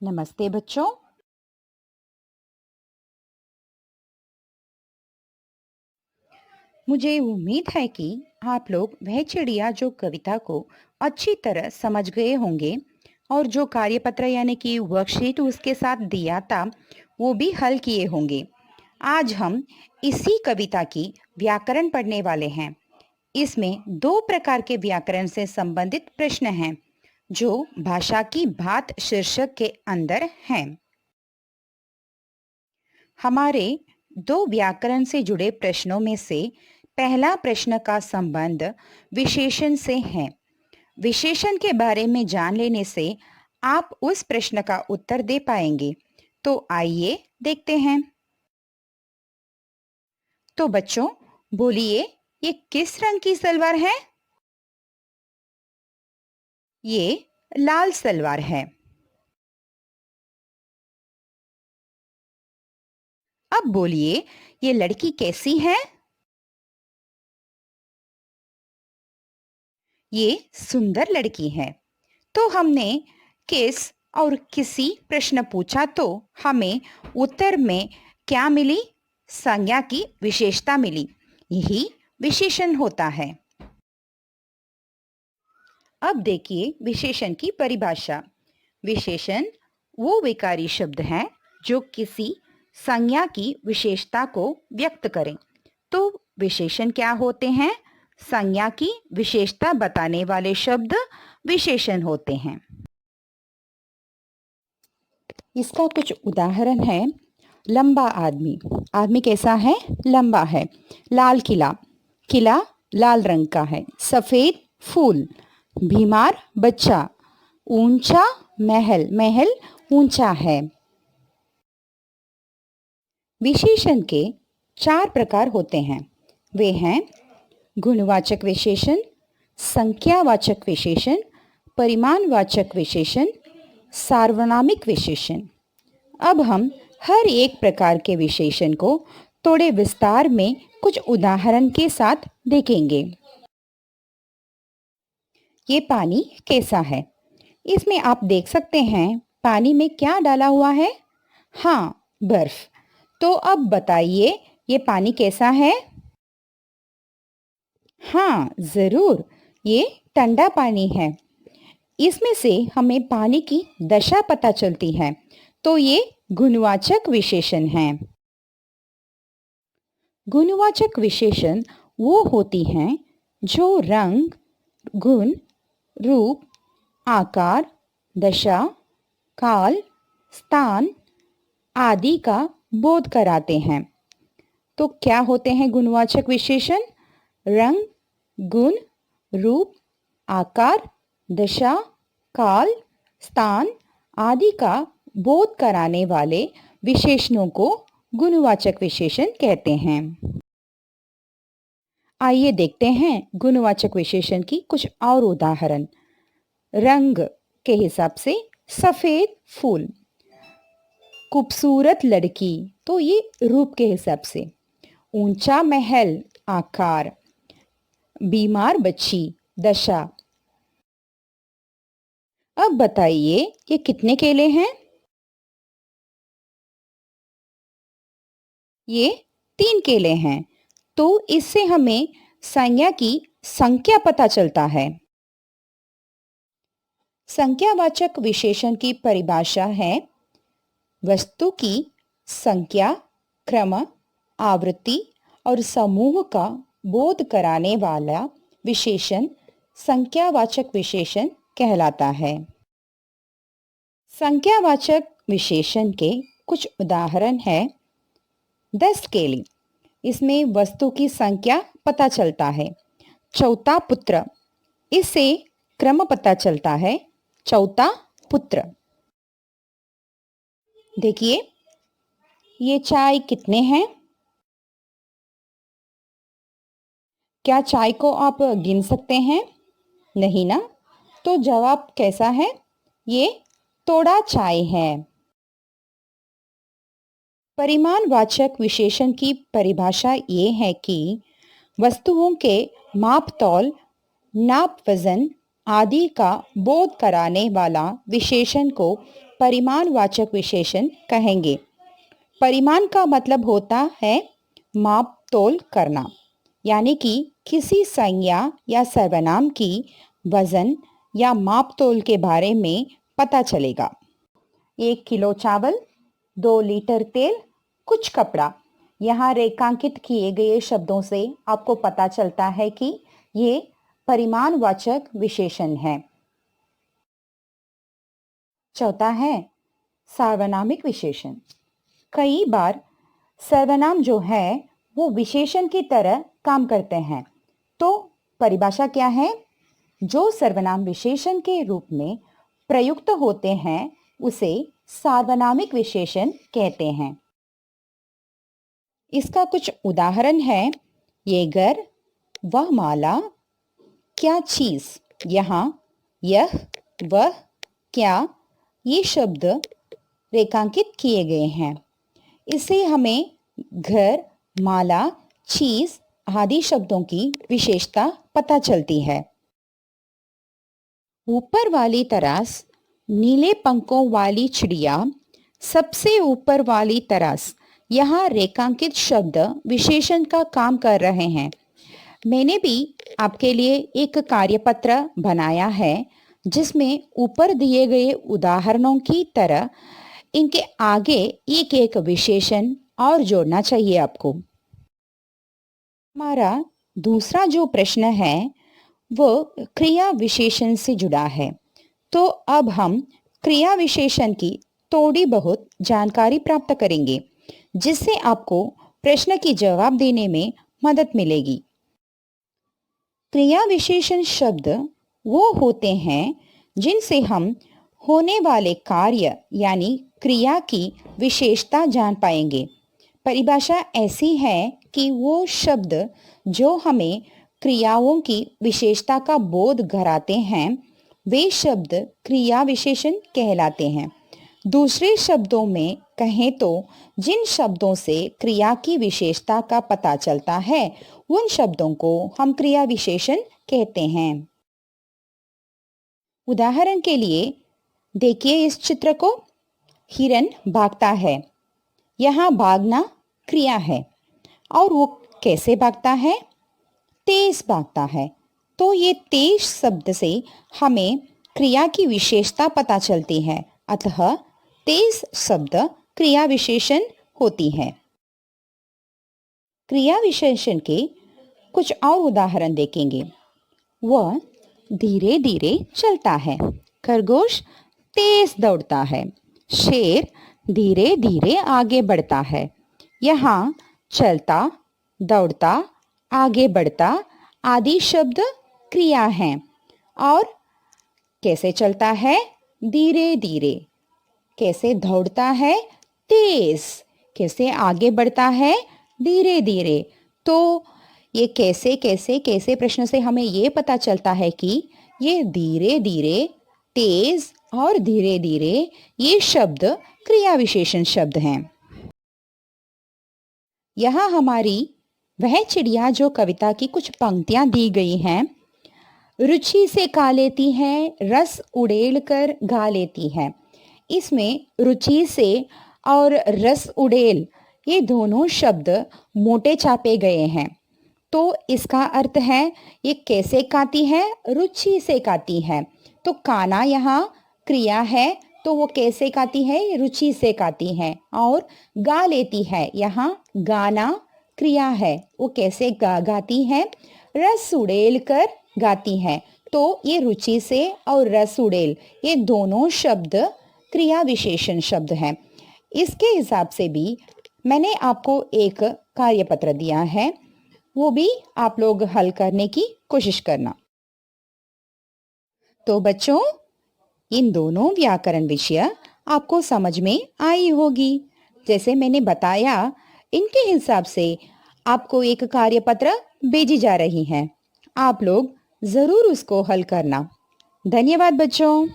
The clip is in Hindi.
नमस्ते बच्चों। मुझे उम्मीद है कि आप लोग वह चिड़िया जो कविता को अच्छी तरह समझ गए होंगे और जो कार्यपत्र यानी कि वर्कशीट उसके साथ दिया था वो भी हल किए होंगे। आज हम इसी कविता की व्याकरण पढ़ने वाले हैं। इसमें दो प्रकार के व्याकरण से संबंधित प्रश्न हैं जो भाषा की बात शीर्षक के अंदर हैं। हमारे दो व्याकरण से जुड़े प्रश्नों में से पहला प्रश्न का संबंध विशेषण से है। विशेषण के बारे में जान लेने से आप उस प्रश्न का उत्तर दे पाएंगे। तो आइए देखते हैं। तो बच्चों बोलिए, ये किस रंग की सलवार है? ये लाल सलवार है। अब बोलिए, ये लड़की कैसी है? ये सुंदर लड़की है। तो हमने किस और किसी प्रश्न पूछा तो हमें उत्तर में क्या मिली? संज्ञा की विशेषता मिली। यही विशेषण होता है। अब देखिए विशेषण की परिभाषा। विशेषण वो विकारी शब्द है जो किसी संज्ञा की विशेषता को व्यक्त करें। तो विशेषण क्या होते हैं? संज्ञा की विशेषता बताने वाले शब्द विशेषण होते हैं। इसका कुछ उदाहरण है। लंबा आदमी। आदमी कैसा है? लंबा है। लाल किला। किला लाल रंग का है। सफेद फूल। बीमार बच्चा। ऊंचा महल। महल ऊंचा है। विशेषण के 4 प्रकार होते हैं। वे हैं गुणवाचक विशेषण, संख्यावाचक विशेषण, परिमाणवाचक विशेषण, सार्वनामिक विशेषण। अब हम हर एक प्रकार के विशेषण को थोड़े विस्तार में कुछ उदाहरण के साथ देखेंगे। ये पानी कैसा है? इसमें आप देख सकते हैं पानी में क्या डाला हुआ है? हाँ, बर्फ। तो अब बताइए ये पानी कैसा है? हाँ, जरूर, ये ठंडा पानी है। इसमें से हमें पानी की दशा पता चलती है। तो ये गुणवाचक विशेषण है। गुणवाचक विशेषण वो होती हैं जो रंग, गुण, रूप, आकार, दशा, काल, स्थान आदि का बोध कराते हैं। तो क्या होते हैं गुणवाचक विशेषण? रंग, गुण, रूप, आकार, दशा, काल, स्थान आदि का बोध कराने वाले विशेषणों को गुणवाचक विशेषण कहते हैं। आइए देखते हैं गुणवाचक विशेषण की कुछ और उदाहरण। रंग के हिसाब से सफेद फूल। खूबसूरत लड़की, तो ये रूप के हिसाब से। ऊंचा महल आकार। बीमार बच्ची दशा। अब बताइए ये कितने केले हैं? ये 3 केले हैं। तो इससे हमें संज्ञा की संख्या पता चलता है। संख्यावाचक विशेषण की परिभाषा है वस्तु की संख्या, क्रम, आवृत्ति और समूह का बोध कराने वाला विशेषण संख्यावाचक विशेषण कहलाता है। संख्यावाचक विशेषण के कुछ उदाहरण है। 10 केले। इसमें वस्तु की संख्या पता चलता है। चौथा पुत्र। इससे क्रम पता चलता है। चौथा पुत्र। देखिए ये चाय कितने हैं? क्या चाय को आप गिन सकते हैं? नहीं ना? तो जवाब कैसा है? ये थोड़ा चाय है। परिमाणवाचक विशेषण की परिभाषा ये है कि वस्तुओं के माप तौल, नाप वजन आदि का बोध कराने वाला विशेषण को परिमाणवाचक विशेषण कहेंगे। परिमाण का मतलब होता है माप तोल करना, यानी कि किसी संज्ञा या सर्वनाम की वजन या माप तोल के बारे में पता चलेगा। 1 किलो चावल, 2 लीटर तेल, कुछ कपड़ा। यहाँ रेखांकित किए गए शब्दों से आपको पता चलता है कि ये परिमाणवाचक विशेषण है। चौथा है सार्वनामिक विशेषण। कई बार सर्वनाम जो है वो विशेषण की तरह काम करते हैं। तो परिभाषा क्या है? जो सर्वनाम विशेषण के रूप में प्रयुक्त होते हैं उसे सार्वनामिक विशेषण कहते हैं। इसका कुछ उदाहरण है, ये घर, वह माला, क्या चीज। यहाँ यह, वह, क्या ये शब्द रेखांकित किए गए हैं। इससे हमें घर, माला, चीज आदि शब्दों की विशेषता पता चलती है। ऊपर वाली तरास, नीले पंखों वाली चिड़िया, सबसे ऊपर वाली तरास। यहाँ रेखांकित शब्द विशेषण का काम कर रहे हैं। मैंने भी आपके लिए एक कार्यपत्र बनाया है जिसमें ऊपर दिए गए उदाहरणों की तरह इनके आगे एक एक विशेषण और जोड़ना चाहिए आपको। हमारा दूसरा जो प्रश्न है वो क्रिया विशेषण से जुड़ा है। तो अब हम क्रिया विशेषण की थोड़ी बहुत जानकारी प्राप्त करेंगे जिससे आपको प्रश्न की जवाब देने में मदद मिलेगी। क्रिया विशेषण शब्द वो होते हैं जिनसे हम होने वाले कार्य यानी क्रिया की विशेषता जान पाएंगे। परिभाषा ऐसी है कि वो शब्द जो हमें क्रियाओं की विशेषता का बोध कराते हैं वे शब्द क्रिया विशेषण कहलाते हैं। दूसरे शब्दों में कहें तो जिन शब्दों से क्रिया की विशेषता का पता चलता है उन शब्दों को हम क्रिया विशेषण कहते हैं। उदाहरण के लिए देखिए इस चित्र को। हिरन भागता है। यहाँ भागना क्रिया है और वो कैसे भागता है? तेज भागता है। तो ये तेज शब्द से हमें क्रिया की विशेषता पता चलती है, अतः तेज शब्द क्रिया विशेषण होती है। क्रिया विशेषण के कुछ और उदाहरण देखेंगे। वह धीरे धीरे चलता है। खरगोश तेज दौड़ता है। शेर धीरे धीरे आगे बढ़ता है। यहाँ चलता, दौड़ता, आगे बढ़ता आदि शब्द क्रिया हैं। और कैसे चलता है? धीरे धीरे। कैसे दौड़ता है? तेज। कैसे आगे बढ़ता है? धीरे धीरे। तो ये कैसे कैसे कैसे प्रश्न से हमें ये पता चलता है कि ये धीरे धीरे, तेज और धीरे धीरे ये शब्द क्रिया विशेषण शब्द हैं। यहाँ हमारी वह चिड़िया जो कविता की कुछ पंक्तियां दी गई हैं। रुचि से खा लेती है, रस उड़ेल कर गा लेती है। इसमें रुचि से और रस उड़ेल ये दोनों शब्द मोटे छापे गए हैं। तो इसका अर्थ है ये कैसे खाती है? रुचि से खाती है। तो खाना यहाँ क्रिया है, तो वो कैसे खाती है? रुचि से खाती है। और गा लेती है, यहाँ गाना क्रिया है, वो कैसे गाती है? रस उड़ेल कर गाती है। तो ये रुचि से और रस उड़ेल ये दोनों शब्द क्रिया विशेषण शब्द हैं। इसके हिसाब से भी मैंने आपको एक कार्यपत्र दिया है, वो भी आप लोग हल करने की कोशिश करना। तो बच्चों, इन दोनों व्याकरण विषय आपको समझ में आई होगी। जैसे मैंने बताया, इनके हिसाब से आपको एक कार्यपत्र भेजी जा रही है। आप लोग जरूर उसको हल करना। धन्यवाद बच्चों।